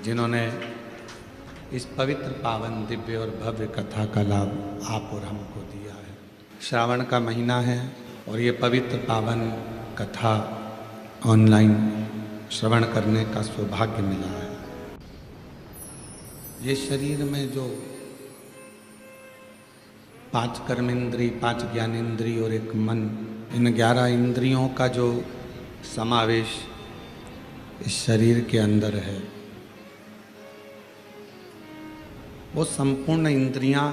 जिन्होंने इस पवित्र पावन दिव्य और भव्य कथा का लाभ आप और हमको दिया है। श्रावण का महीना है और ये पवित्र पावन कथा ऑनलाइन श्रवण करने का सौभाग्य मिला है। ये शरीर में जो 5 कर्मेंद्री, 5 ज्ञानेंद्री और एक मन, इन 11 इंद्रियों का जो समावेश इस शरीर के अंदर है, वो संपूर्ण इंद्रियां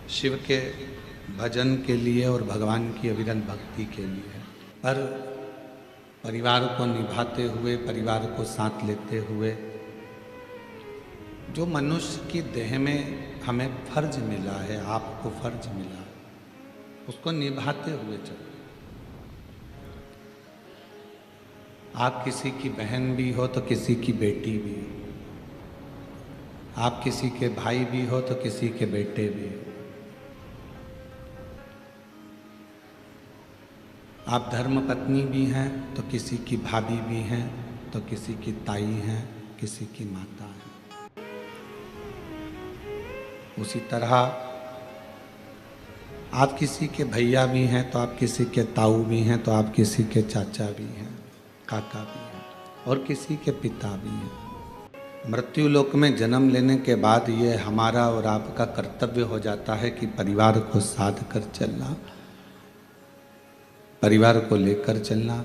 शिव के भजन के लिए और भगवान की अविरल भक्ति के लिए है। पर परिवार को निभाते हुए, परिवार को साथ लेते हुए, जो मनुष्य की देह में हमें फर्ज मिला है, आपको फर्ज मिला है, उसको निभाते हुए चलो। आप किसी की बहन भी हो तो किसी की बेटी भी हो, आप किसी के भाई भी हो तो किसी के बेटे भी हो, आप धर्म पत्नी भी हैं तो किसी की भाभी भी हैं, तो किसी की ताई हैं, किसी की माता है। उसी तरह आप किसी के भैया भी हैं तो आप किसी के ताऊ भी हैं, तो आप किसी के चाचा भी हैं, काका भी हैं, और किसी के पिता भी हैं। मृत्यु लोक में जन्म लेने के बाद ये हमारा और आपका कर्तव्य हो जाता है कि परिवार को साध कर चलना, परिवार को लेकर चलना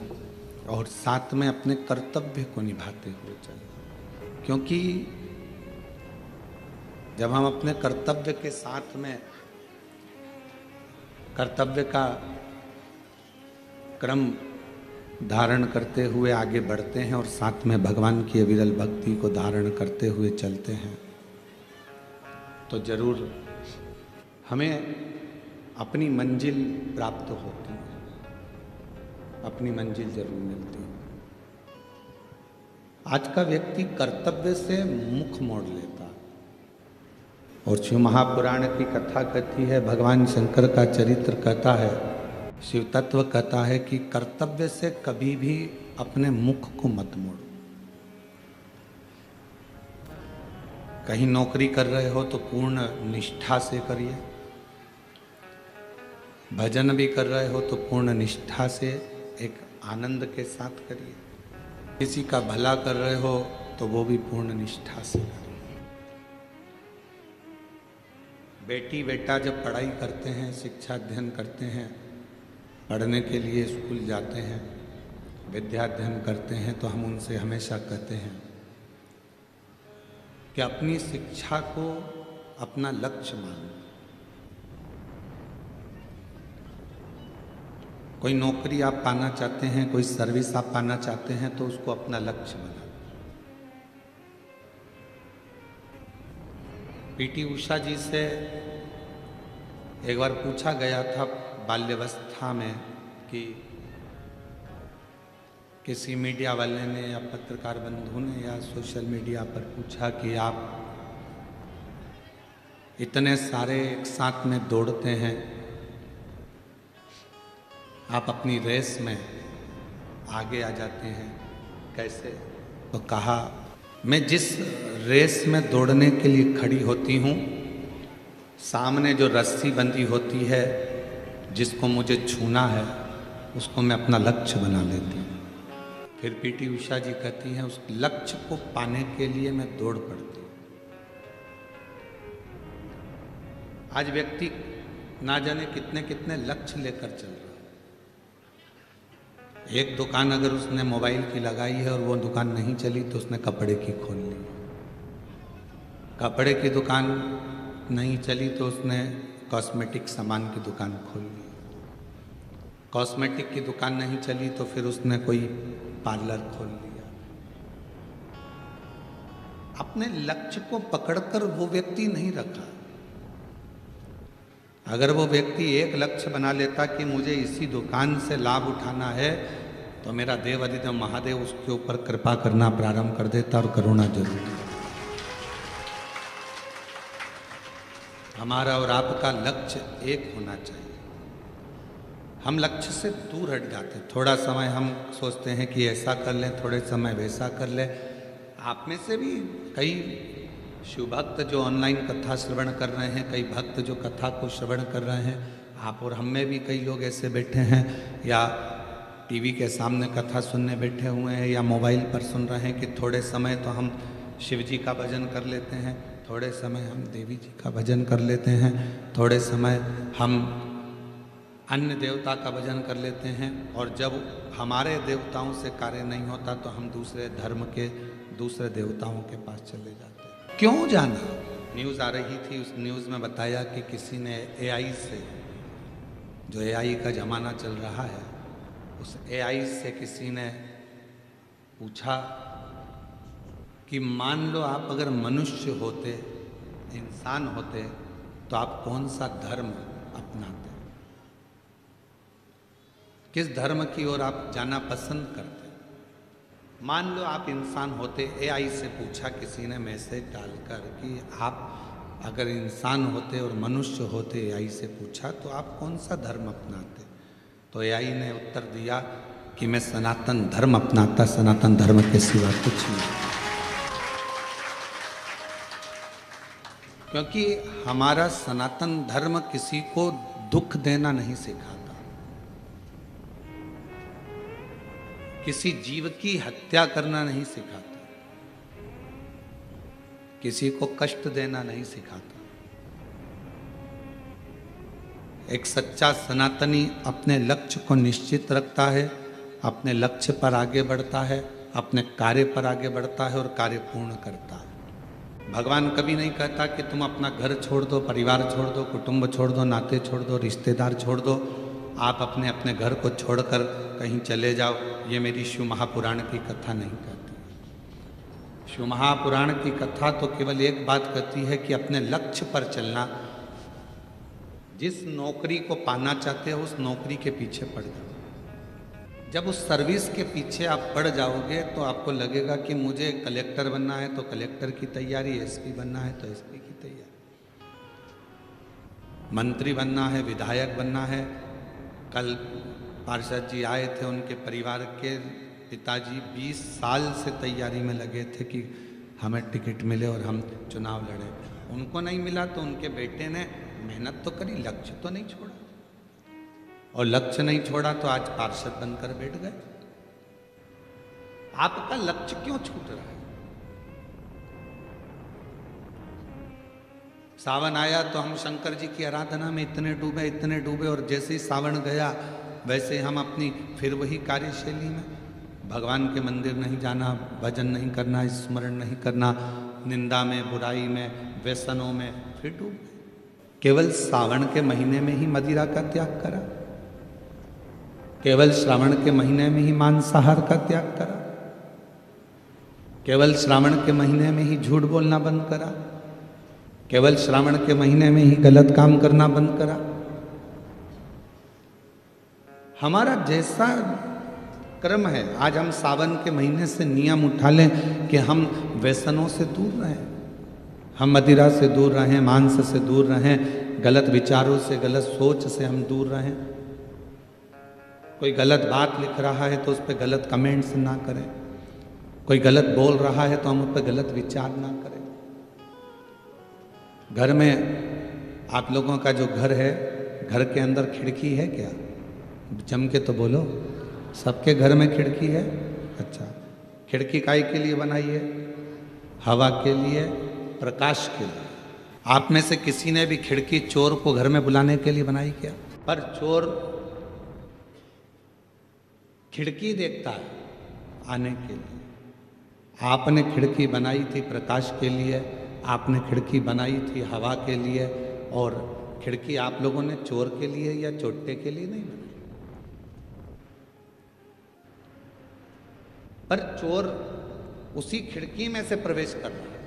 और साथ में अपने कर्तव्य को निभाते हुए चलना। क्योंकि जब हम अपने कर्तव्य के साथ में कर्तव्य का क्रम धारण करते हुए आगे बढ़ते हैं और साथ में भगवान की अविरल भक्ति को धारण करते हुए चलते हैं, तो जरूर हमें अपनी मंजिल प्राप्त होती है, अपनी मंजिल जरूर मिलती है। आज का व्यक्ति कर्तव्य से मुख मोड़ लेता और शिव महापुराण की कथा कहती है, भगवान शंकर का चरित्र कहता है, शिव तत्व कहता है कि कर्तव्य से कभी भी अपने मुख को मत मोड़ो। कहीं नौकरी कर रहे हो तो पूर्ण निष्ठा से करिए, भजन भी कर रहे हो तो पूर्ण निष्ठा से एक आनंद के साथ करिए, किसी का भला कर रहे हो तो वो भी पूर्ण निष्ठा से करिए। बेटी बेटा जब पढ़ाई करते हैं, शिक्षा अध्ययन करते हैं, पढ़ने के लिए स्कूल जाते हैं, विद्याध्ययन करते हैं, तो हम उनसे हमेशा कहते हैं कि अपनी शिक्षा को अपना लक्ष्य मानो। कोई नौकरी आप पाना चाहते हैं, कोई सर्विस आप पाना चाहते हैं, तो उसको अपना लक्ष्य बना। पीटी उषा जी से एक बार पूछा गया था बाल्यावस्था में कि किसी मीडिया वाले ने या पत्रकार बंधु ने या सोशल मीडिया पर पूछा कि आप इतने सारे एक साथ में दौड़ते हैं, आप अपनी रेस में आगे आ जाते हैं, कैसे? तो कहा, मैं जिस रेस में दौड़ने के लिए खड़ी होती हूँ, सामने जो रस्सी बंधी होती है, जिसको मुझे छूना है, उसको मैं अपना लक्ष्य बना लेती हूँ। फिर पीटी उषा जी कहती हैं, उस लक्ष्य को पाने के लिए मैं दौड़ पड़ती हूँ। आज व्यक्ति ना जाने कितने कितने लक्ष्य लेकर चल रहा है। एक दुकान अगर उसने मोबाइल की लगाई है और वो दुकान नहीं चली तो उसने कपड़े की खोल ली, कपड़े की दुकान नहीं चली तो उसने कॉस्मेटिक सामान की दुकान खोल ली, कॉस्मेटिक की दुकान नहीं चली तो फिर उसने कोई पार्लर खोल लिया। अपने लक्ष्य को पकड़कर वो व्यक्ति नहीं रखा। अगर वो व्यक्ति एक लक्ष्य बना लेता कि मुझे इसी दुकान से लाभ उठाना है, तो मेरा देव अधिदेव महादेव उसके ऊपर कृपा करना प्रारंभ कर देता और करुणा जरूर देता। हमारा और आपका लक्ष्य एक होना चाहिए। हम लक्ष्य से दूर हट जाते हैं। थोड़ा समय हम सोचते हैं कि ऐसा कर लें, थोड़े समय वैसा कर लें। आप में से भी कई शिव भक्त जो ऑनलाइन कथा श्रवण कर रहे हैं, कई भक्त जो कथा को श्रवण कर रहे हैं, आप और हम में भी कई लोग ऐसे बैठे हैं या टीवी के सामने कथा सुनने बैठे हुए हैं या मोबाइल पर सुन रहे हैं कि थोड़े समय तो हम शिव जी का भजन कर लेते हैं, थोड़े समय हम देवी जी का भजन कर लेते हैं, थोड़े समय हम अन्य देवता का भजन कर लेते हैं, और जब हमारे देवताओं से कार्य नहीं होता तो हम दूसरे धर्म के दूसरे देवताओं के पास चले जाते हैं। क्यों जाना? न्यूज़ आ रही थी, उस न्यूज़ में बताया कि किसी ने एआई से, जो एआई का ज़माना चल रहा है, उस एआई से किसी ने पूछा कि मान लो आप अगर मनुष्य होते, इंसान होते, तो आप कौन सा धर्म अपनाते, किस धर्म की ओर आप जाना पसंद करते? मान लो आप इंसान होते, एआई से पूछा किसी ने मैसेज डालकर कि आप अगर इंसान होते और मनुष्य होते, एआई से पूछा, तो आप कौन सा धर्म अपनाते? तो एआई ने उत्तर दिया कि मैं सनातन धर्म अपनाता, सनातन धर्म के सिवा कुछ नहीं। क्योंकि हमारा सनातन धर्म किसी को दुख देना नहीं सिखाता, किसी जीव की हत्या करना नहीं सिखाता, किसी को कष्ट देना नहीं सिखाता। एक सच्चा सनातनी अपने लक्ष्य को निश्चित रखता है, अपने लक्ष्य पर आगे बढ़ता है, अपने कार्य पर आगे बढ़ता है और कार्य पूर्ण करता है। भगवान कभी नहीं कहता कि तुम अपना घर छोड़ दो, परिवार छोड़ दो, कुटुंब छोड़ दो, नाते छोड़ दो, रिश्तेदार छोड़ दो, आप अपने अपने घर को छोड़कर कहीं चले जाओ। ये मेरी शिव महापुराण की कथा नहीं कहती। शिव महापुराण की कथा तो केवल एक बात कहती है कि अपने लक्ष्य पर चलना। जिस नौकरी को पाना चाहते हो उस नौकरी के पीछे पड़ जाओ। जब उस सर्विस के पीछे आप पड़ जाओगे तो आपको लगेगा कि मुझे कलेक्टर बनना है तो कलेक्टर की तैयारी, एसपी बनना है तो एसपी की तैयारी, मंत्री बनना है, विधायक बनना है। कल पार्षद जी आए थे, उनके परिवार के पिताजी 20 साल से तैयारी में लगे थे कि हमें टिकट मिले और हम चुनाव लड़े। उनको नहीं मिला तो उनके बेटे ने मेहनत तो करी, लक्ष्य तो नहीं छोड़ा, और लक्ष्य नहीं छोड़ा तो आज पार्षद बनकर बैठ गए। आपका लक्ष्य क्यों छूट रहा है? सावन आया तो हम शंकर जी की आराधना में इतने डूबे, और जैसे ही सावन गया वैसे हम अपनी फिर वही कार्यशैली में, भगवान के मंदिर नहीं जाना, भजन नहीं करना, स्मरण नहीं करना, निंदा में, बुराई में, व्यसनों में फिर डूब गए। केवल सावन के महीने में ही मदिरा का त्याग करा, केवल श्रावण के महीने में ही मांसाहार का त्याग करा, केवल श्रावण के महीने में ही झूठ बोलना बंद करा, केवल श्रावण के महीने में ही गलत काम करना बंद करा। हमारा जैसा कर्म है, आज हम सावन के महीने से नियम उठा लें कि हम व्यसनों से दूर रहें, हम मदिरा से दूर रहें, मांस से दूर रहें, गलत विचारों से, गलत सोच से हम दूर रहें। कोई गलत बात लिख रहा है तो उस पर गलत कमेंट्स ना करें, कोई गलत बोल रहा है तो हम उस पर गलत विचार ना करें। घर में आप लोगों का जो घर है, घर के अंदर खिड़की है क्या? जम के तो बोलो, सबके घर में खिड़की है। अच्छा, खिड़की काहे के लिए बनाई है? हवा के लिए, प्रकाश के लिए। आप में से किसी ने भी खिड़की चोर को घर में बुलाने के लिए बनाई क्या? पर चोर खिड़की देखता है आने के लिए। आपने खिड़की बनाई थी प्रकाश के लिए, आपने खिड़की बनाई थी हवा के लिए, और खिड़की आप लोगों ने चोर के लिए या चोट्टे के लिए नहीं बनाई। पर चोर उसी खिड़की में से प्रवेश कर रहा है।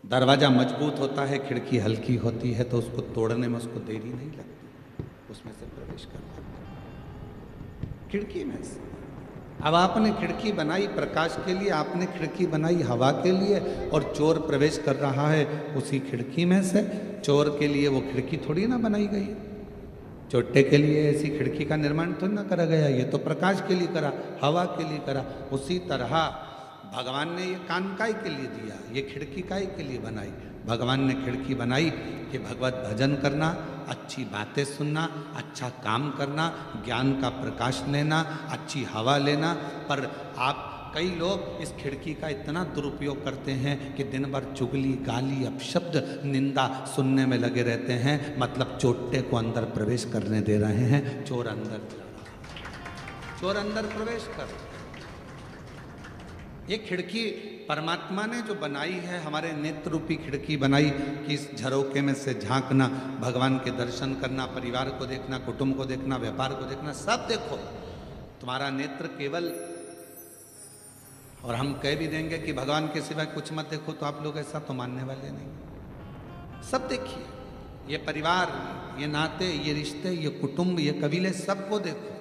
दरवाजा मजबूत होता है, खिड़की हल्की होती है, तो उसको तोड़ने में उसको देरी नहीं लगती, उसमें से प्रवेश कर सकता है खिड़की में से। अब आपने खिड़की बनाई प्रकाश के लिए, आपने खिड़की बनाई हवा के लिए, और चोर प्रवेश कर रहा है उसी खिड़की में से। चोर के लिए वो खिड़की थोड़ी ना बनाई गई है, चोट्टे के लिए ऐसी खिड़की का निर्माण तो ना करा गया, ये तो प्रकाश के लिए करा, हवा के लिए करा। उसी तरह भगवान ने ये कान काय के लिए दिया, ये खिड़की काय के लिए बनाई। भगवान ने खिड़की बनाई कि भगवत भजन करना, अच्छी बातें सुनना, अच्छा काम करना, ज्ञान का प्रकाश लेना, अच्छी हवा लेना। पर आप कई लोग इस खिड़की का इतना दुरुपयोग करते हैं कि दिन भर चुगली, गाली, अपशब्द, निंदा सुनने में लगे रहते हैं। मतलब चोट्टे को अंदर प्रवेश करने दे रहे हैं। चोर अंदर जा रहा है, चोर अंदर प्रवेश कर। ये खिड़की परमात्मा ने जो बनाई है, हमारे नेत्र रूपी खिड़की बनाई कि इस झरोके में से झांकना, भगवान के दर्शन करना, परिवार को देखना, कुटुंब को देखना, व्यापार को देखना, सब देखो। तुम्हारा नेत्र केवल, और हम कह भी देंगे कि भगवान के सिवाय कुछ मत देखो, तो आप लोग ऐसा तो मानने वाले नहीं। सब देखिए, ये परिवार, ये नाते, ये रिश्ते, ये कुटुंब, ये कबीले, सबको देखो।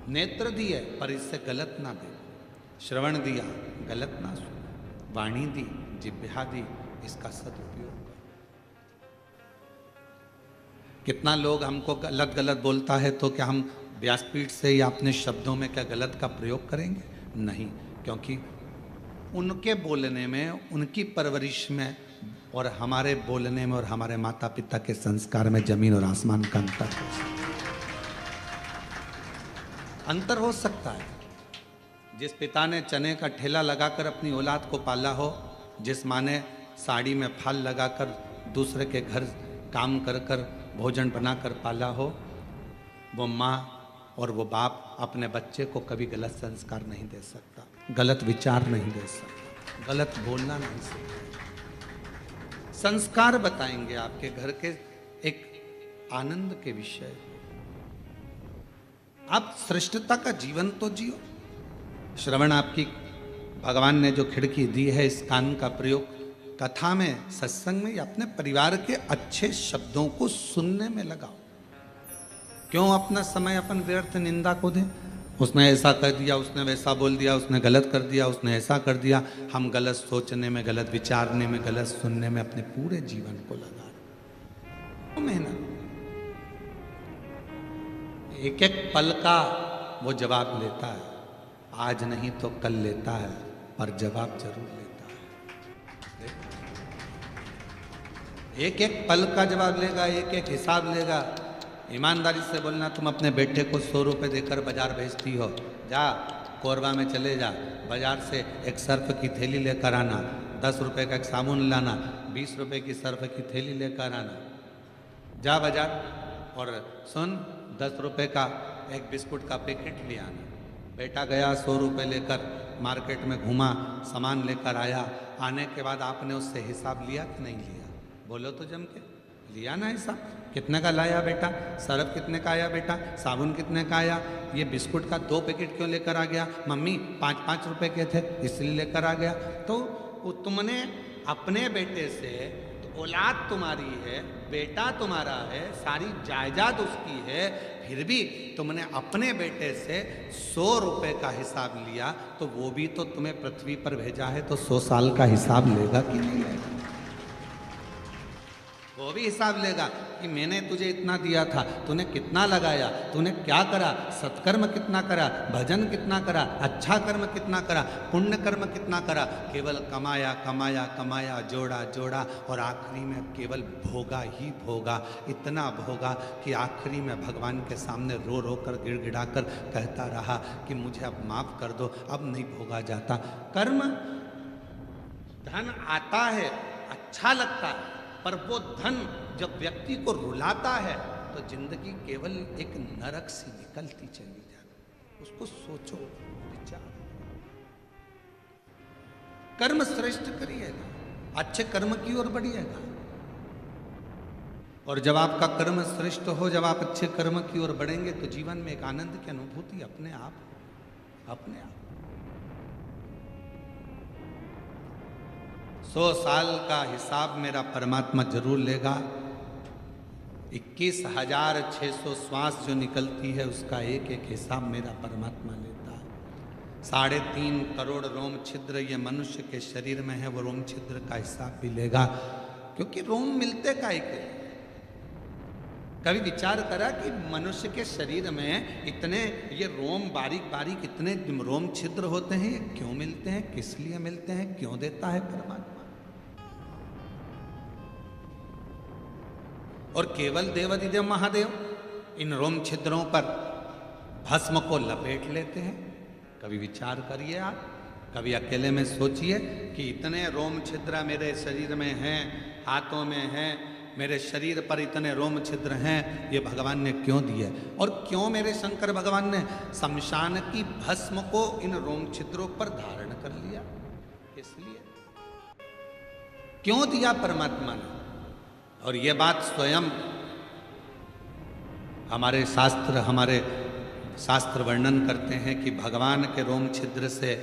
नेत्र दिए पर इससे गलत ना देखो, श्रवण दिया गलत ना सुनो, वाणी दी, जिह्वा दी, इसका सदुपयोग करो। कितना लोग हमको गलत गलत बोलता है, तो क्या हम व्यासपीठ से या अपने शब्दों में क्या गलत का प्रयोग करेंगे? नहीं, क्योंकि उनके बोलने में, उनकी परवरिश में और हमारे बोलने में और हमारे माता पिता के संस्कार में जमीन और आसमान का अंतर हो सकता है। जिस पिता ने चने का ठेला लगाकर अपनी औलाद को पाला हो, जिस माँ ने साड़ी में फाल लगाकर दूसरे के घर काम कर कर भोजन बनाकर पाला हो, वो माँ और वो बाप अपने बच्चे को कभी गलत संस्कार नहीं दे सकता, गलत विचार नहीं दे सकता, गलत बोलना नहीं सकता। संस्कार बताएंगे आपके घर के एक आनंद के विषय। आप श्रेष्ठता का जीवन तो जियो। श्रवण आपकी भगवान ने जो खिड़की दी है, इस कान का प्रयोग कथा में, सत्संग में या अपने परिवार के अच्छे शब्दों को सुनने में लगाओ। क्यों अपना समय अपन व्यर्थ निंदा को दें? उसने ऐसा कर दिया, उसने वैसा बोल दिया, उसने गलत कर दिया, उसने ऐसा कर दिया। हम गलत सोचने में, गलत विचारने में, गलत सुनने में अपने पूरे जीवन को लगा रहे। मेहनत, एक एक पल का वो जवाब लेता है। आज नहीं तो कल लेता है, पर जवाब जरूर लेता है। एक एक पल का जवाब लेगा, एक एक हिसाब लेगा। ईमानदारी से बोलना, तुम अपने बेटे को 100 रुपये देकर बाजार भेजती हो, जा कोरबा में चले जा, बाजार से एक सर्फ की थैली लेकर आना, 10 रुपये का एक साबुन लाना, 20 रुपये की सर्फ की थैली लेकर आना, जा बाजार और सुन 10 रुपये का एक बिस्कुट का पैकेट ले आना। बेटा गया 100 रुपये लेकर मार्केट में घूमा, सामान लेकर आया। आने के बाद आपने उससे हिसाब लिया कि नहीं लिया? बोलो तो जम के, लिया ना हिसाब? कितने का लाया बेटा? सर्फ कितने का आया बेटा? साबुन कितने का आया? ये बिस्कुट का 2 पैकेट क्यों लेकर आ गया? मम्मी 5-5 रुपये के थे इसलिए लेकर आ गया। तो तुमने अपने बेटे से, तो औलाद तुम्हारी है, बेटा तुम्हारा है, सारी जायदाद उसकी है, फिर भी तुमने अपने बेटे से 100 रुपये का हिसाब लिया, तो वो भी तो तुम्हें पृथ्वी पर भेजा है, तो 100 साल का हिसाब लेगा कि नहीं लेगा? वो भी हिसाब लेगा कि मैंने तुझे इतना दिया था, तूने कितना लगाया, तूने क्या करा, सत्कर्म कितना करा, भजन कितना करा, अच्छा कर्म कितना करा, पुण्य कर्म कितना करा। केवल कमाया कमाया कमाया, जोड़ा जोड़ा, और आखिरी में केवल भोगा ही भोगा। इतना भोगा कि आखिरी में भगवान के सामने रो रो कर, गिड़गिड़ा कर कहता रहा कि मुझे अब माफ़ कर दो, अब नहीं भोगा जाता। कर्म, धन आता है, अच्छा लगता है, पर वो धन जब व्यक्ति को रुलाता है तो जिंदगी केवल एक नरक सी निकलती चली जाती। उसको सोचो, विचार। कर्म श्रेष्ठ करिएगा, अच्छे कर्म की ओर बढ़िएगा, और जब आपका कर्म श्रेष्ठ हो, जब आप अच्छे कर्म की ओर बढ़ेंगे, तो जीवन में एक आनंद की अनुभूति अपने आप 100 साल का हिसाब मेरा परमात्मा जरूर लेगा। 21,600 श्वास जो निकलती है, उसका एक एक हिसाब मेरा परमात्मा लेता है। 3.5 करोड़ रोम छिद्र ये मनुष्य के शरीर में है, वो रोम छिद्र का हिसाब भी लेगा, क्योंकि रोम मिलते काहे के? कभी विचार करा कि मनुष्य के शरीर में इतने ये रोम बारीक बारीक इतने रोम छिद्र होते हैं, ये क्यों मिलते हैं, किस लिए मिलते हैं, क्यों देता है परमात्मा? और केवल देवादिदेव महादेव इन रोम छिद्रों पर भस्म को लपेट लेते हैं। कभी विचार करिए आप, कभी अकेले में सोचिए कि इतने रोम छिद्र मेरे शरीर में हैं, हाथों में हैं, मेरे शरीर पर इतने रोम छिद्र हैं, ये भगवान ने क्यों दिए? और क्यों मेरे शंकर भगवान ने शमशान की भस्म को इन रोम छिद्रों पर धारण कर लिया? इसलिए क्यों दिया परमात्मा ने? और ये बात स्वयं हमारे शास्त्र वर्णन करते हैं कि भगवान के रोम छिद्र से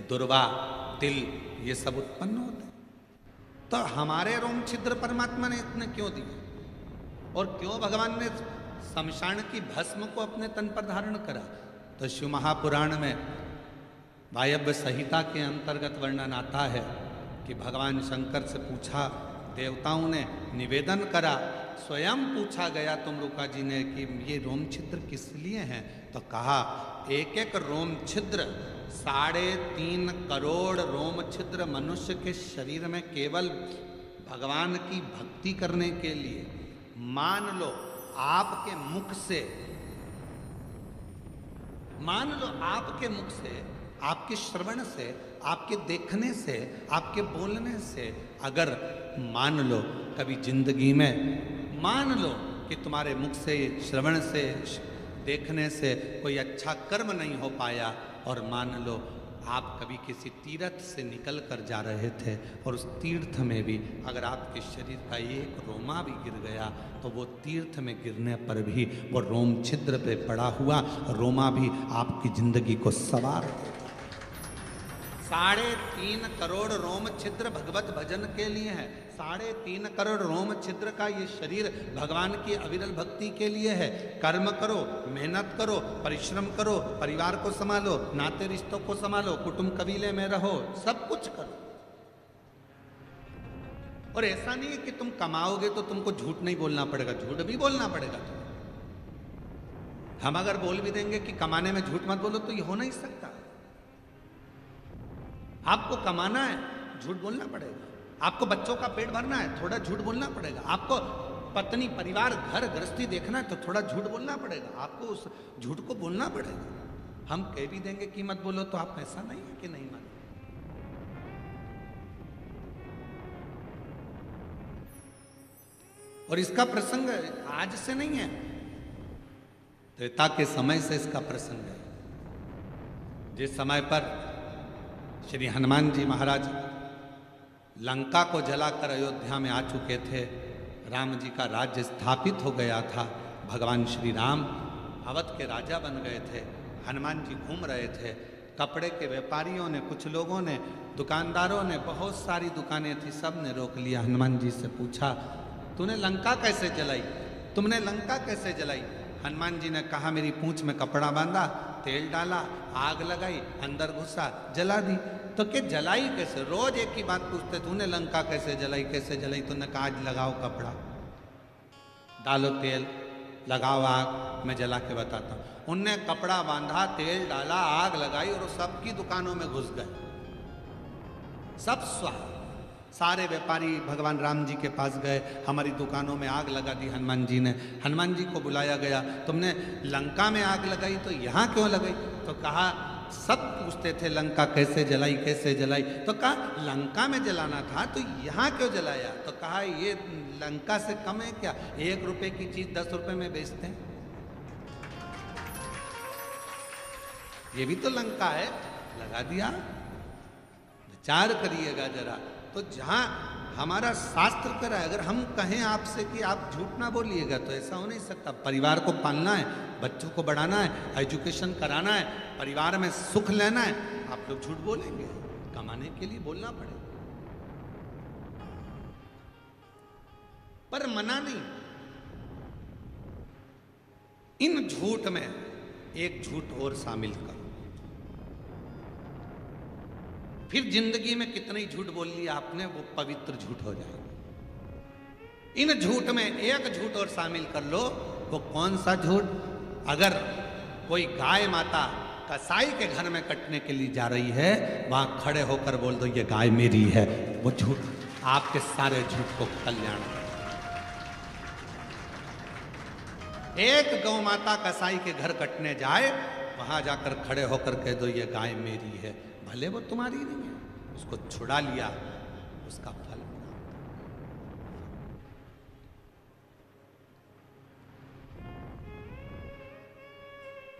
दुर्वा, तिल ये सब उत्पन्न होते हैं। तो हमारे रोम छिद्र परमात्मा ने इतने क्यों दिए? और क्यों भगवान ने शमशान की भस्म को अपने तन पर धारण करा? तो शिव महापुराण में वायव्य संहिता के अंतर्गत वर्णन आता है कि भगवान शंकर से पूछा, देवताओं ने निवेदन करा, स्वयं पूछा गया तुमरुका जी ने कि ये रोम छिद्र किस लिए हैं? तो कहा एक एक रोम छिद्र 3.5 करोड़ रोम छिद्र मनुष्य के शरीर में केवल भगवान की भक्ति करने के लिए। मान लो आपके मुख से, आपके श्रवण से, आपके देखने से, आपके बोलने से, अगर मान लो कभी जिंदगी में मान लो कि तुम्हारे मुख से, श्रवण से, देखने से कोई अच्छा कर्म नहीं हो पाया, और मान लो आप कभी किसी तीर्थ से निकल कर जा रहे थे और उस तीर्थ में भी अगर आपके शरीर का एक रोमा भी गिर गया तो वो तीर्थ में गिरने पर भी वो रोम छिद्र पे पड़ा हुआ रोमा भी आपकी जिंदगी को सवार देता। 3.5 करोड़ रोम छिद्र भगवत भजन के लिए है। 3.5 करोड़ रोम छिद्र का ये शरीर भगवान की अविरल भक्ति के लिए है। कर्म करो, मेहनत करो, परिश्रम करो, परिवार को संभालो, नाते रिश्तों को संभालो, कुटुंब कबीले में रहो, सब कुछ करो। और ऐसा नहीं है कि तुम कमाओगे तो तुमको झूठ नहीं बोलना पड़ेगा, झूठ भी बोलना पड़ेगा तुम्हें। हम अगर बोल भी देंगे कि कमाने में झूठ मत बोलो तो ये हो नहीं सकता। आपको कमाना है, झूठ बोलना पड़ेगा। आपको बच्चों का पेट भरना है, थोड़ा झूठ बोलना पड़ेगा। आपको पत्नी, परिवार, घर गृहस्थी देखना है तो थोड़ा झूठ बोलना पड़ेगा। आपको उस झूठ को बोलना पड़ेगा। हम कह भी देंगे कि मत बोलो तो आप ऐसा नहीं है कि नहीं मानो। और इसका प्रसंग आज से नहीं है, त्रेता के समय से इसका प्रसंग है। जिस समय पर श्री हनुमान जी महाराज लंका को जलाकर अयोध्या में आ चुके थे, राम जी का राज्य स्थापित हो गया था, भगवान श्री राम अवध के राजा बन गए थे। हनुमान जी घूम रहे थे, कपड़े के व्यापारियों ने, कुछ लोगों ने, दुकानदारों ने, बहुत सारी दुकानें थी, सब ने रोक लिया। हनुमान जी से पूछा, तूने लंका कैसे जलाई? तुमने लंका कैसे जलाई? हनुमान जी ने कहा, मेरी पूंछ में कपड़ा बांधा, तेल डाला, आग लगाई, अंदर घुसा, जला दी। तो क्या जलाई कैसे? रोज एक ही बात पूछते, तूने लंका कैसे जलाई, कैसे जलाई? तूने कहा आज लगाओ कपड़ा, डालो तेल, लगाओ आग, मैं जला के बताता हूँ। उनने कपड़ा बांधा, तेल डाला, आग लगाई और सबकी दुकानों में घुस गए, सब स्वाह। सारे व्यापारी भगवान राम जी के पास गए, हमारी दुकानों में आग लगा दी हनुमान जी ने। हनुमान जी को बुलाया गया, तुमने लंका में आग लगाई तो यहाँ क्यों लगाई? तो कहा, सब पूछते थे लंका कैसे जलाई, कैसे जलाई? तो कहा लंका में जलाना था तो यहाँ क्यों जलाया? तो कहा ये लंका से कम है क्या? 1 रुपए की चीज 10 रुपए में बेचते हैं, ये भी तो लंका है, लगा दिया। विचार करिएगा जरा। तो जहां हमारा शास्त्र करा है, अगर हम कहें आपसे कि आप झूठ ना बोलिएगा तो ऐसा हो नहीं सकता। परिवार को पालना है, बच्चों को बढ़ाना है, एजुकेशन कराना है, परिवार में सुख लेना है, आप लोग झूठ बोलेंगे? कमाने के लिए बोलना पड़ेगा, पर मना नहीं। इन झूठ में एक झूठ और शामिल करो, फिर जिंदगी में कितना ही झूठ बोल लिया आपने, वो पवित्र झूठ हो जाएगा। इन झूठ में एक झूठ और शामिल कर लो। वो कौन सा झूठ? अगर कोई गाय माता कसाई के घर में कटने के लिए जा रही है, वहां खड़े होकर बोल दो ये गाय मेरी है। वो झूठ आपके सारे झूठ को कल्याण। एक गौ माता कसाई के घर कटने जाए, वहां जाकर खड़े होकर कह दो ये गाय मेरी है, भले वो तुम्हारी नहीं है, उसको छुड़ा लिया, उसका फल।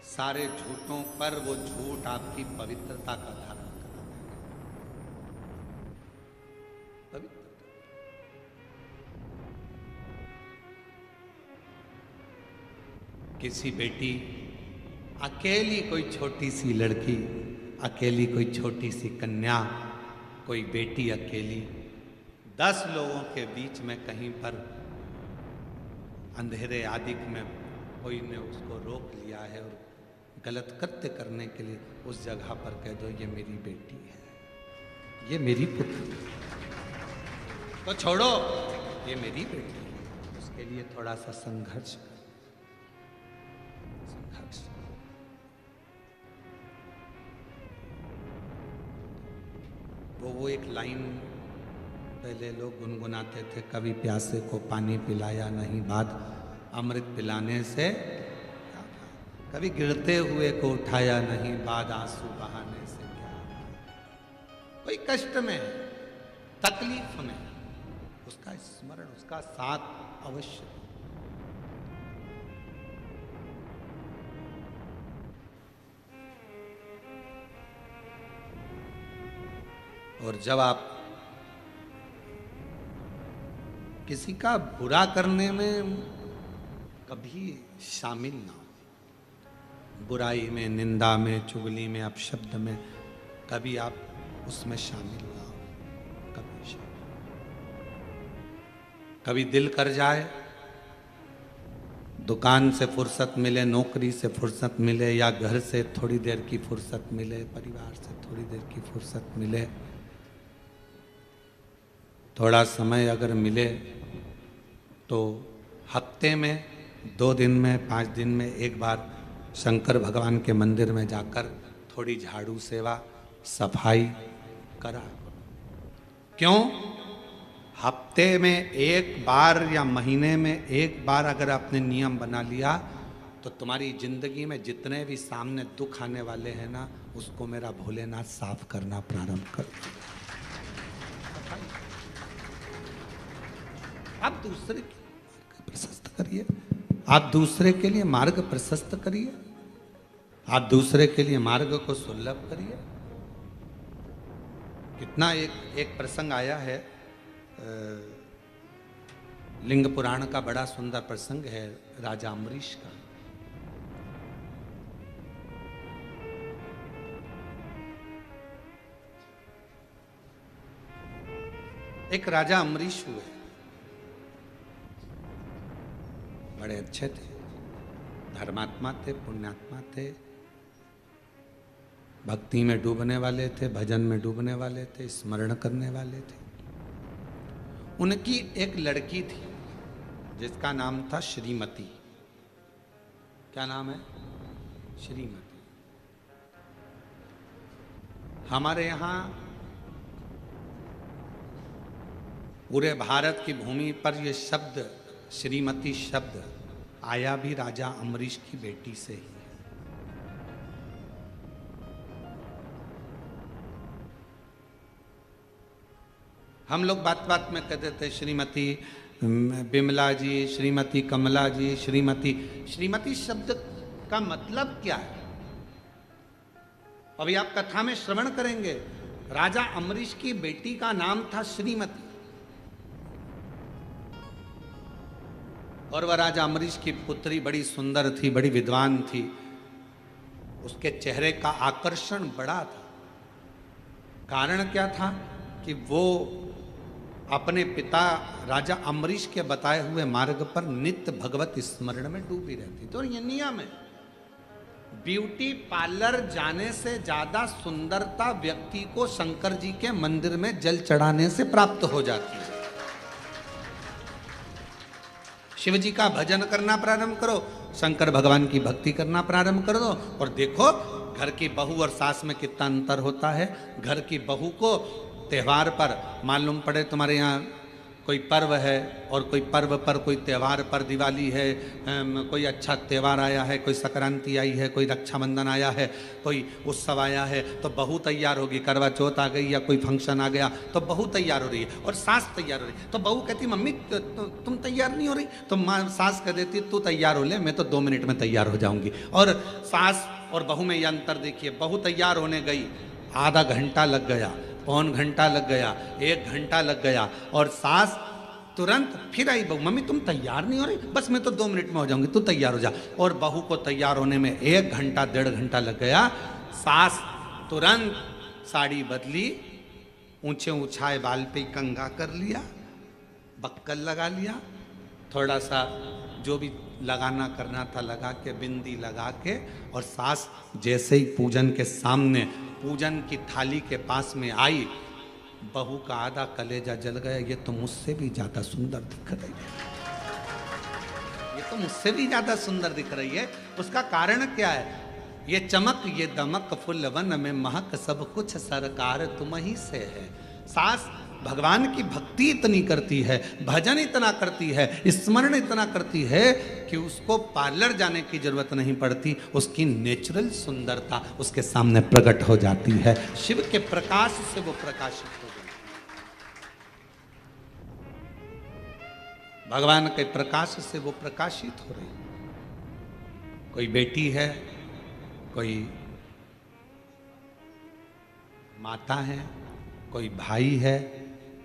सारे झूठों पर वो झूठ आपकी पवित्रता का धारण करा देगा। पवित्रता। किसी बेटी, अकेली कोई छोटी सी लड़की, अकेली कोई छोटी सी कन्या, कोई बेटी अकेली 10 लोगों के बीच में कहीं पर अंधेरे आदि में कोई ने उसको रोक लिया है और गलत कृत्य करने के लिए उस जगह पर कह दो ये मेरी बेटी है, ये मेरी पुत्री, तो छोड़ो ये मेरी बेटी है। उसके लिए थोड़ा सा संघर्ष। वो एक लाइन पहले लोग गुनगुनाते थे, कभी प्यासे को पानी पिलाया नहीं, बाद अमृत पिलाने से, कभी गिरते हुए को उठाया नहीं, बाद आंसू बहाने से क्या। कोई कष्ट में, तकलीफ में, उसका स्मरण, उसका साथ अवश्य। और जब आप किसी का बुरा करने में कभी शामिल ना हो, बुराई में, निंदा में, चुगली में, अपशब्द में कभी आप उसमें शामिल ना हो, कभी शामिल। कभी दिल कर जाए, दुकान से फुर्सत मिले, नौकरी से फुर्सत मिले, या घर से थोड़ी देर की फुर्सत मिले, परिवार से थोड़ी देर की फुर्सत मिले, थोड़ा समय अगर मिले तो हफ्ते में, 2 दिन में, 5 दिन में एक बार शंकर भगवान के मंदिर में जाकर थोड़ी झाड़ू सेवा, सफाई करा। क्यों? हफ्ते में एक बार या महीने में एक बार अगर आपने नियम बना लिया तो तुम्हारी जिंदगी में जितने भी सामने दुख आने वाले हैं ना, उसको मेरा भोलेनाथ साफ करना प्रारंभ कर। आप दूसरे के मार्ग प्रशस्त करिए, आप दूसरे के लिए मार्ग प्रशस्त करिए, आप दूसरे के लिए मार्ग को सुलभ करिए। कितना एक प्रसंग आया है, लिंग पुराण का बड़ा सुंदर प्रसंग है राजा अम्बरीश का। एक राजा अम्बरीश हुए, बड़े अच्छे थे, धर्मात्मा थे, पुण्यात्मा थे, भक्ति में डूबने वाले थे, भजन में डूबने वाले थे, स्मरण करने वाले थे। उनकी एक लड़की थी जिसका नाम था श्रीमती। क्या नाम है? श्रीमती। हमारे यहाँ पूरे भारत की भूमि पर यह शब्द, श्रीमती शब्द, आया भी राजा अम्बरीश की बेटी से ही। हम लोग बात बात में कहते थे श्रीमती बिमला जी, श्रीमती कमला जी, श्रीमती। श्रीमती शब्द का मतलब क्या है? अभी आप कथा में श्रवण करेंगे, राजा अम्बरीश की बेटी का नाम था श्रीमती। और वह राजा अम्बरीश की पुत्री बड़ी सुंदर थी, बड़ी विद्वान थी, उसके चेहरे का आकर्षण बड़ा था। कारण क्या था कि वो अपने पिता राजा अम्बरीश के बताए हुए मार्ग पर नित्य भगवत स्मरण में डूबी रहती। तो ये नियम है, ब्यूटी पार्लर जाने से ज्यादा सुंदरता व्यक्ति को शंकर जी के मंदिर में जल चढ़ाने से प्राप्त हो जाती है। शिव जी का भजन करना प्रारंभ करो, शंकर भगवान की भक्ति करना प्रारंभ कर दो, और देखो घर की बहू और सास में कितना अंतर होता है। घर की बहू को त्योहार पर मालूम पड़े तुम्हारे यहाँ कोई पर्व है, और कोई पर्व पर, कोई त्यौहार पर, दिवाली है, कोई अच्छा त्यौहार आया है, कोई संक्रांति आई है, कोई रक्षाबंधन आया है, कोई उत्सव आया है, तो बहू तैयार होगी। करवा चौथ आ गई या कोई फंक्शन आ गया तो बहू तैयार हो रही है और सास तैयार हो रही है। तो बहू कहती मम्मी तुम तैयार नहीं हो रही, तो माँ सास कह देती तू तैयार हो ले, मैं तो 2 मिनट में तैयार हो जाऊंगी। और सास और बहू में ये अंतर देखिए, बहू तैयार होने गई, आधा घंटा लग गया, पौन घंटा लग गया, 1 घंटा लग गया, और सास तुरंत फिर आई, बहू मम्मी तुम तैयार नहीं हो रही, बस मैं तो 2 मिनट में हो जाऊंगी, तू तैयार हो जा। और बहू को तैयार होने में 1 घंटा 1.5 घंटा लग गया। सास तुरंत साड़ी बदली, ऊंचे ऊंचाए बाल पे कंघा कर लिया, बक्कल लगा लिया, थोड़ा सा जो भी लगाना करना था लगा के, बिंदी लगा के, और सास जैसे ही पूजन के सामने, पूजन की थाली के पास में आई, बहू का आधा कलेजा जल गया। ये तो मुझसे भी ज्यादा सुंदर दिख रही है, ये तो मुझसे भी ज्यादा सुंदर दिख रही है। उसका कारण क्या है? ये चमक, ये दमक, फुलवन में महक, सब कुछ सरकार तुम ही से है। सास भगवान की भक्ति इतनी करती है, भजन इतना करती है, स्मरण इतना करती है कि उसको पार्लर जाने की जरूरत नहीं पड़ती, उसकी नेचुरल सुंदरता उसके सामने प्रकट हो जाती है। शिव के प्रकाश से वो प्रकाशित हो जाती है, भगवान के प्रकाश से वो प्रकाशित हो रही। कोई बेटी है, कोई माता है, कोई भाई है,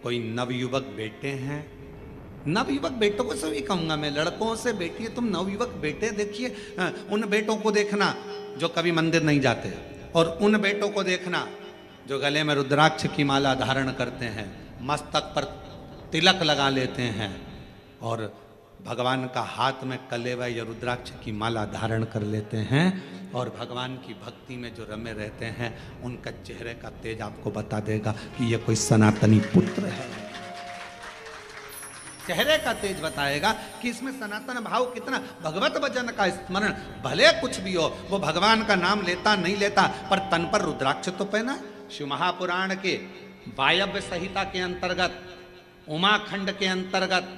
कोई नवयुवक बेटे हैं। नवयुवक बेटों को से भी कहूंगा मैं, लड़कों से बेटी है, तुम नवयुवक बेटे देखिए, उन बेटों को देखना जो कभी मंदिर नहीं जाते, और उन बेटों को देखना जो गले में रुद्राक्ष की माला धारण करते हैं, मस्तक पर तिलक लगा लेते हैं, और भगवान का हाथ में कलेवा या रुद्राक्ष की माला धारण कर लेते हैं, और भगवान की भक्ति में जो रमे रहते हैं, उनका चेहरे का तेज आपको बता देगा कि ये कोई सनातनी पुत्र है। चेहरे का तेज बताएगा कि इसमें सनातन भाव कितना। भगवत भजन का स्मरण, भले कुछ भी हो, वो भगवान का नाम लेता नहीं लेता, पर तन पर रुद्राक्ष तो पहना। शिव महापुराण के वायव्य संहिता के अंतर्गत, उमा खंड के अंतर्गत,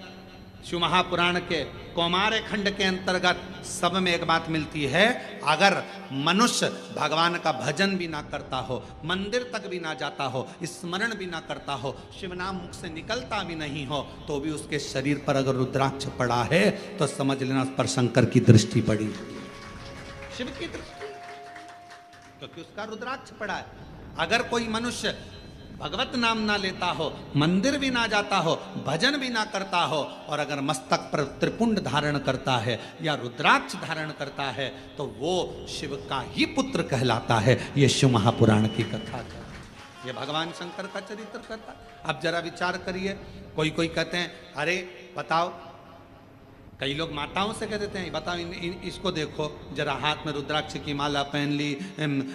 शिव महापुराण के कौमार खंड के अंतर्गत, सब में एक बात मिलती है, अगर मनुष्य भगवान का भजन भी ना करता हो, मंदिर तक भी ना जाता हो, स्मरण भी ना करता हो, शिव नाम मुख से निकलता भी नहीं हो, तो भी उसके शरीर पर अगर रुद्राक्ष पड़ा है तो समझ लेना उस पर शंकर की दृष्टि पड़ी, शिव की दृष्टि, क्योंकि उसका रुद्राक्ष पड़ा है। अगर कोई मनुष्य भगवत नाम ना लेता हो, मंदिर भी ना जाता हो, भजन भी ना करता हो, और अगर मस्तक पर त्रिपुंड धारण करता है या रुद्राक्ष धारण करता है, तो वो शिव का ही पुत्र कहलाता है। ये शिव महापुराण की कथा है, ये भगवान शंकर का चरित्र करता। अब जरा विचार करिए, कोई कोई कहते हैं अरे बताओ, कई लोग माताओं से कह देते हैं बताओ इसको देखो जरा, हाथ में रुद्राक्ष की माला पहन ली,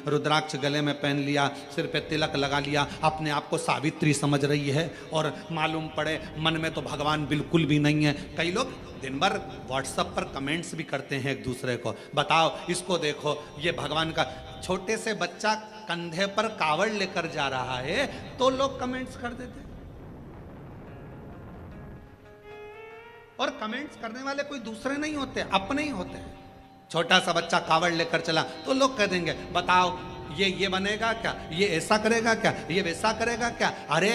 रुद्राक्ष गले में पहन लिया, सिर पे तिलक लगा लिया, अपने आप को सावित्री समझ रही है, और मालूम पड़े मन में तो भगवान बिल्कुल भी नहीं है। कई लोग दिन भर व्हाट्सएप पर कमेंट्स भी करते हैं एक दूसरे को, बताओ इसको देखो, ये भगवान का। छोटे से बच्चा कंधे पर कावड़ लेकर जा रहा है तो लोग कमेंट्स कर देते हैं, और कमेंट्स करने वाले कोई दूसरे नहीं होते, अपने ही होते हैं। छोटा सा बच्चा कावड़ लेकर चला तो लोग कह देंगे बताओ ये बनेगा क्या, ये ऐसा करेगा क्या, ये वैसा करेगा क्या। अरे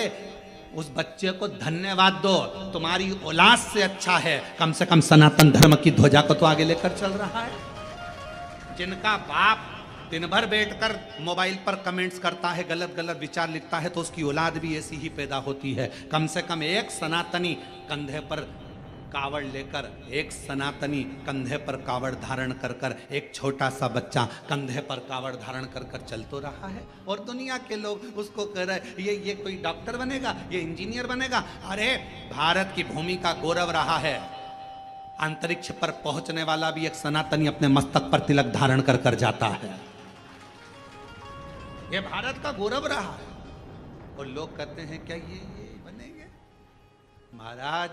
उस बच्चे को धन्यवाद दो, तुम्हारी औलाद से अच्छा है, कम से कम सनातन धर्म की ध्वजा को तो आगे लेकर चल रहा है। जिनका बाप दिन भर बैठकर मोबाइल पर कमेंट्स करता है, गलत गलत विचार लिखता है, तो उसकी औलाद भी ऐसी ही पैदा होती है। कम से कम एक सनातनी कंधे पर कावड़ लेकर, एक सनातनी कंधे पर कावड़ धारण कर कर, एक छोटा सा बच्चा कंधे पर कावड़ धारण कर कर चल तो रहा है, और दुनिया के लोग उसको कह रहे ये कोई डॉक्टर बनेगा, ये इंजीनियर बनेगा। अरे भारत की भूमि का गौरव रहा है, अंतरिक्ष पर पहुंचने वाला भी एक सनातनी अपने मस्तक पर तिलक धारण कर कर जाता है। ये भारत का गौरव रहा है, और लोग कहते हैं क्या ये बनेंगे। महाराज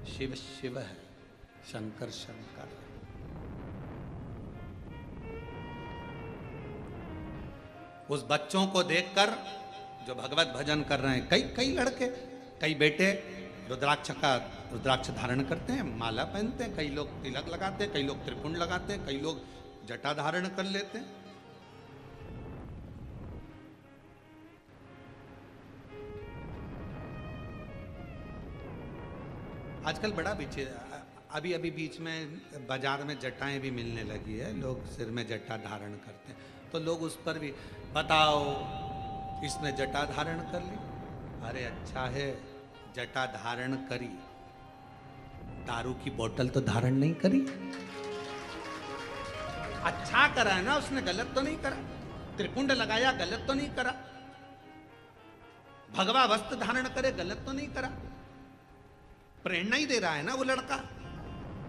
शिव शिव है, शंकर शंकर है। उस बच्चों को देखकर जो भगवत भजन कर रहे हैं, कई कई लड़के, कई बेटे रुद्राक्ष धारण करते हैं, माला पहनते हैं, कई लोग तिलक लगाते हैं, कई लोग त्रिपुंड लगाते हैं, कई लोग जटा धारण कर लेते हैं। आजकल बड़ा अभी बीच में बाजार में जटाएं भी मिलने लगी है, लोग सिर में जटा धारण करते हैं, तो लोग उस पर भी बताओ इसने जटा धारण कर ली। अरे अच्छा है, जटा धारण करी, दारू की बोतल तो धारण नहीं करी। अच्छा करा है ना उसने, गलत तो नहीं करा। त्रिपुंड लगाया, गलत तो नहीं करा। भगवा वस्त्र धारण करे, गलत तो नहीं करा। प्रेरणा ही दे रहा है ना वो लड़का।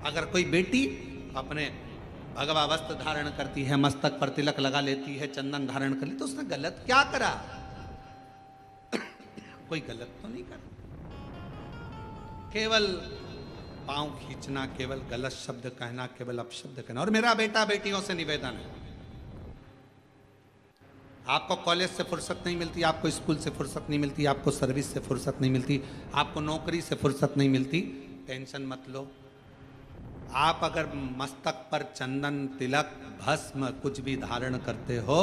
अगर कोई बेटी अपने भगवा वस्त्र धारण करती है, मस्तक पर तिलक लगा लेती है, चंदन धारण कर ली, तो उसने गलत क्या करा? कोई गलत तो नहीं करा। केवल पांव खींचना, केवल गलत शब्द कहना, केवल अपशब्द कहना। और मेरा बेटा बेटियों से निवेदन है, आपको कॉलेज से फुर्सत नहीं मिलती, आपको स्कूल से फुर्सत नहीं मिलती, आपको सर्विस से फुर्सत नहीं मिलती, आपको नौकरी से फुर्सत नहीं मिलती, टेंशन मत लो। आप अगर मस्तक पर चंदन, तिलक, भस्म कुछ भी धारण करते हो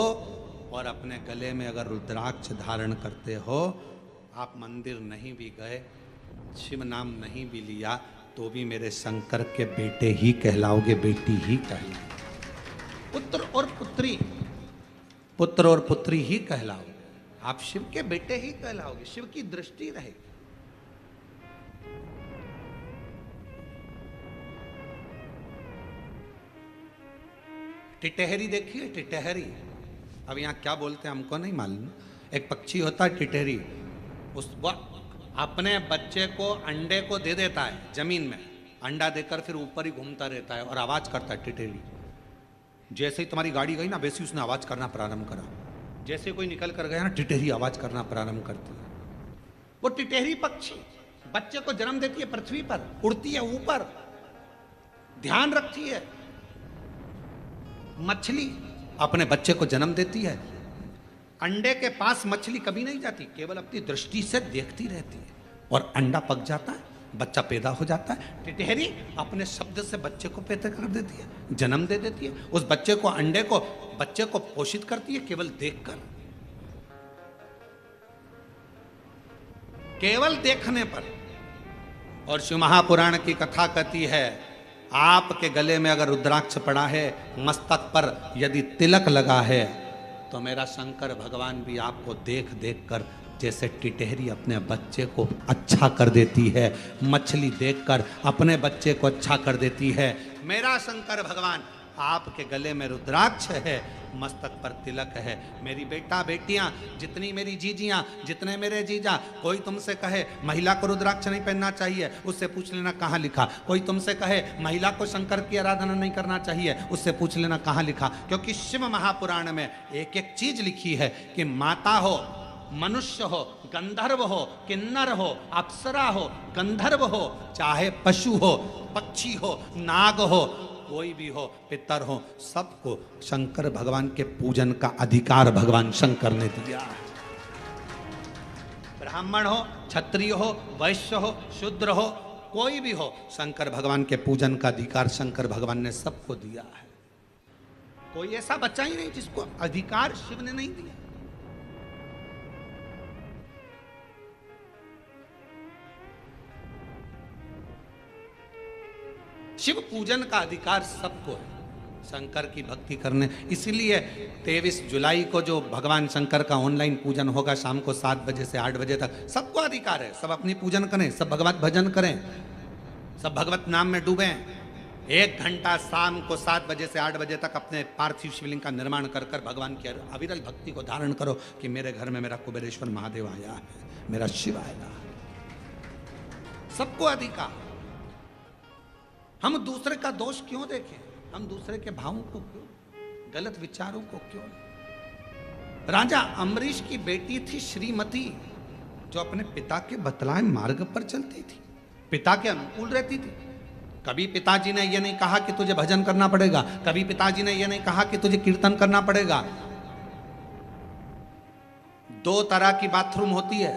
और अपने गले में अगर रुद्राक्ष धारण करते हो, आप मंदिर नहीं भी गए, शिव नाम नहीं भी लिया, तो भी मेरे शंकर के बेटे ही कहलाओगे, बेटी ही कहलाओगे। पुत्र और पुत्री ही कहलाओगे। आप शिव के बेटे ही कहलाओगे, शिव की दृष्टि रहेगी। टिटहरी देखिए, टिटहरी, अब यहाँ क्या बोलते हैं हमको नहीं मालूम। एक पक्षी होता है टिटहरी, उस अपने बच्चे को अंडे को दे देता है जमीन में, अंडा देकर फिर ऊपर ही घूमता रहता है और आवाज करता है टिटहरी। जैसे ही तुम्हारी गाड़ी गई ना, वैसे उसने आवाज करना प्रारंभ करा। जैसे कोई निकल कर गया ना, टिटहरी आवाज करना प्रारंभ करती है। वो टिटहरी पक्षी बच्चे को जन्म देती है, पृथ्वी पर उड़ती है, ऊपर ध्यान रखती है। मछली अपने बच्चे को जन्म देती है, अंडे के पास मछली कभी नहीं जाती, केवल अपनी दृष्टि से देखती रहती है और अंडा पक जाता है, बच्चा पैदा हो जाता है। टिटहरी अपने शब्द से बच्चे को पैदा कर देती है, जन्म दे देती है। उस बच्चे को, अंडे को, बच्चे को पोषित करती है केवल देखकर, केवल देखने पर। और शिव महापुराण की कथा कहती है, आपके गले में अगर रुद्राक्ष पड़ा है, मस्तक पर यदि तिलक लगा है, तो मेरा शंकर भगवान भी आपको देख देख कर, जैसे टिटहरी अपने बच्चे को अच्छा कर देती है, मछली देखकर अपने बच्चे को अच्छा कर देती है, मेरा शंकर भगवान आपके गले में रुद्राक्ष है, मस्तक पर तिलक है। मेरी बेटा बेटियां, जितनी मेरी जीजियां, जितने मेरे जीजा, कोई तुमसे कहे महिला को रुद्राक्ष नहीं पहनना चाहिए, उससे पूछ लेना कहाँ लिखा। कोई तुमसे कहे महिला को शंकर की आराधना नहीं करना चाहिए, उससे पूछ लेना कहाँ लिखा। क्योंकि शिव महापुराण में एक एक चीज लिखी है कि माता हो, मनुष्य हो, गंधर्व हो, किन्नर हो, अप्सरा हो, गंधर्व हो, चाहे पशु हो, पक्षी हो, नाग हो, कोई भी हो, पितर हो, सबको शंकर भगवान के पूजन का अधिकार भगवान शंकर ने दिया है। ब्राह्मण हो, क्षत्रिय हो, वैश्य हो, शूद्र हो, कोई भी हो, शंकर भगवान के पूजन का अधिकार शंकर भगवान ने सबको दिया है। कोई ऐसा बच्चा ही नहीं जिसको अधिकार शिव ने नहीं दिया। शिव पूजन का अधिकार सबको है, शंकर की भक्ति करने। इसीलिए 23 जुलाई को जो भगवान शंकर का ऑनलाइन पूजन होगा शाम को 7 बजे से 8 बजे तक, सबको अधिकार है, सब अपनी पूजन करें, सब भगवत भजन करें, सब भगवत नाम में डूबें। 1 घंटा शाम को 7 बजे से 8 बजे तक अपने पार्थिव शिवलिंग का निर्माण कर कर भगवान की अविरल भक्ति को धारण करो कि मेरे घर में मेरा कुबेरेश्वर महादेव आया है, मेरा शिव आएगा। सबको अधिकार। हम दूसरे का दोष क्यों देखें? हम दूसरे के भावों को क्यों, गलत विचारों को क्यों? राजा अम्बरीश की बेटी थी श्रीमती, जो अपने पिता के बतलाए मार्ग पर चलती थी। पिता के अनुकूल रहती थी। कभी पिताजी ने यह नहीं कहा कि तुझे भजन करना पड़ेगा, कभी पिताजी ने यह नहीं कहा कि तुझे कीर्तन करना पड़ेगा। 2 तरह की बाथरूम होती है,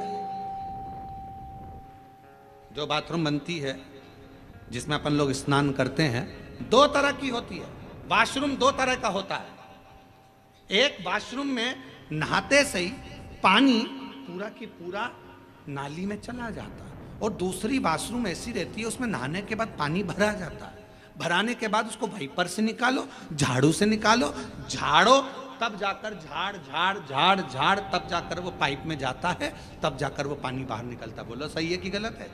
जो बाथरूम बनती है जिसमें अपन लोग स्नान करते हैं, 2 तरह की होती है। वॉशरूम 2 तरह का होता है। एक वॉशरूम में नहाते से ही पानी पूरा की पूरा नाली में चला जाता है, और दूसरी वॉशरूम ऐसी रहती है उसमें नहाने के बाद पानी भरा जाता है। भराने के बाद उसको वाइपर से निकालो, झाड़ू से निकालो, झाड़ो, तब जाकर झाड़ झाड़ झाड़ झाड़ तब जाकर वो पाइप में जाता है, तब जाकर वो पानी बाहर निकलता। बोलो सही है कि गलत है?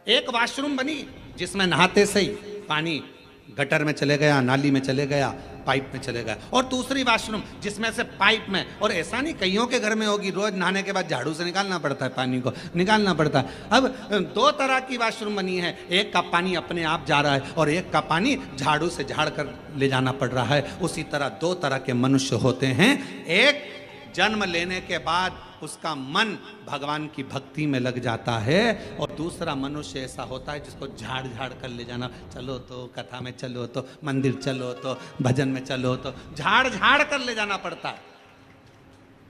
एक वॉशरूम बनी जिसमें नहाते से ही पानी गटर में चले गया, नाली में चले गया, पाइप में चले गया। और दूसरी वॉशरूम जिसमें से पाइप में, और ऐसा नहीं कईयों के घर में होगी, रोज नहाने के बाद झाड़ू से निकालना पड़ता है, पानी को निकालना पड़ता है। अब 2 तरह की वॉशरूम बनी है, एक का पानी अपने आप जा रहा है और एक का पानी झाड़ू से झाड़ कर ले जाना पड़ रहा है। उसी तरह 2 तरह के मनुष्य होते हैं। एक जन्म लेने के बाद उसका मन भगवान की भक्ति में लग जाता है, और दूसरा मनुष्य ऐसा होता है जिसको झाड़ झाड़ कर ले जाना, चलो तो कथा में, चलो तो मंदिर, चलो तो भजन में, चलो तो झाड़ झाड़ कर ले जाना पड़ता है।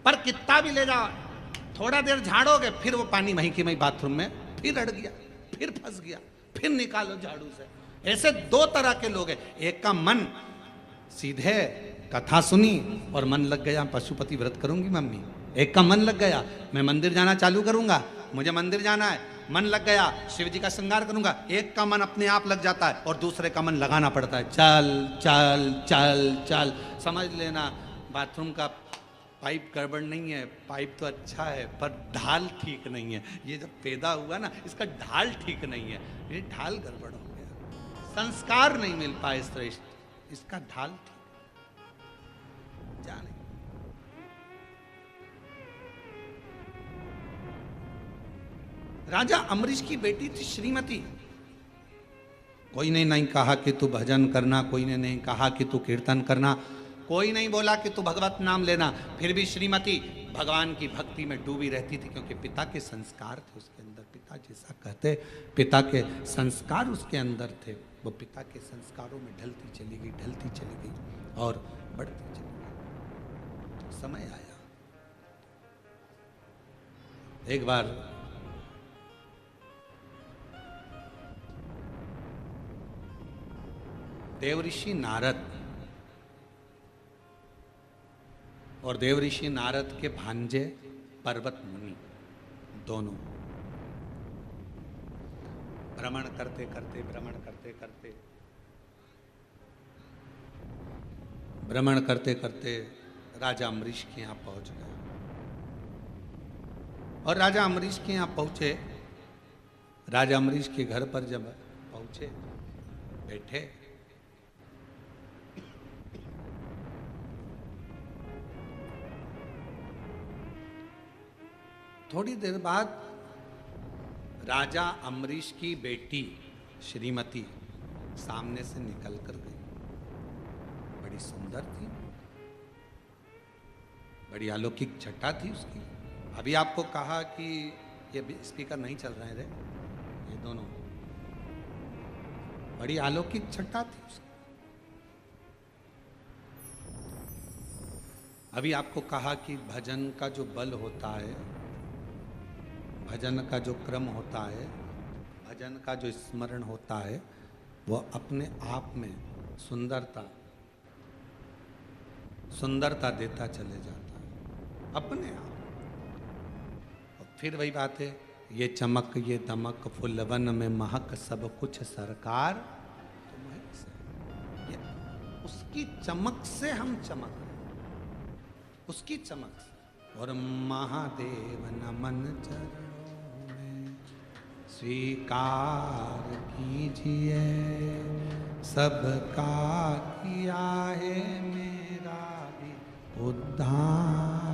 पर कितना भी ले जाओ, थोड़ा देर झाड़ोगे फिर वो पानी वहीं की वहीं बाथरूम में फिर अड़ गया, फिर फंस गया, फिर निकालो झाड़ू से। ऐसे 2 तरह के लोग हैं। एक का मन सीधे कथा सुनी और मन लग गया पशुपति व्रत करूंगी मम्मी। एक का मन लग गया मैं मंदिर जाना चालू करूंगा, मुझे मंदिर जाना है, मन लग गया शिव जी का श्रृंगार करूंगा। एक का मन अपने आप लग जाता है और दूसरे का मन लगाना पड़ता है, चल चल चल चल। समझ लेना बाथरूम का पाइप गड़बड़ नहीं है, पाइप तो अच्छा है पर ढाल ठीक नहीं है। ये जब पैदा हुआ ना, इसका ढाल ठीक नहीं है, ये ढाल गड़बड़ हो गया, संस्कार नहीं मिल पाए श्रेष्ठ, इसका ढाल ठीक जाने। राजा अम्बरीश की बेटी थी श्रीमती। कोई ने नहीं कहा कि तू भजन करना, कोई ने नहीं कहा कि तू कीर्तन करना, कोई नहीं बोला कि तू भगवत नाम लेना। फिर भी श्रीमती भगवान की भक्ति में डूबी रहती थी, क्योंकि पिता के संस्कार थे उसके अंदर। पिता जैसा कहते, पिता के संस्कार उसके अंदर थे। वो पिता के संस्कारों में ढलती चली गई, ढलती चली गई और बढ़ती चली गई। समय आया, एक बार देवऋषि नारद और देवऋषि नारद के भांजे पर्वत मुनि दोनों भ्रमण करते करते राजा अम्बरीश के यहाँ पहुंच गए। और राजा अम्बरीश के यहाँ पहुंचे, राजा अम्बरीश के घर पर जब पहुंचे, बैठे, थोड़ी देर बाद राजा अम्बरीश की बेटी श्रीमती सामने से निकल कर गई। बड़ी सुंदर थी, बड़ी अलौकिक छटा थी उसकी। अभी आपको कहा कि ये स्पीकर नहीं चल रहे थे, ये दोनों, बड़ी अलौकिक छटा थी उसकी। अभी आपको कहा कि भजन का जो बल होता है, भजन का जो क्रम होता है, भजन का जो स्मरण होता है, वो अपने आप में सुंदरता देता चले जाता है अपने आप। और फिर वही बात है, ये चमक ये दमक फुलवन में महक सब कुछ सरकार तुम्हारी से। ये उसकी चमक से हम चमक रहे, उसकी चमक से। और महादेव नमन चरणों में स्वीकार कीजिए, सबका किया है मेरा भी उद्धार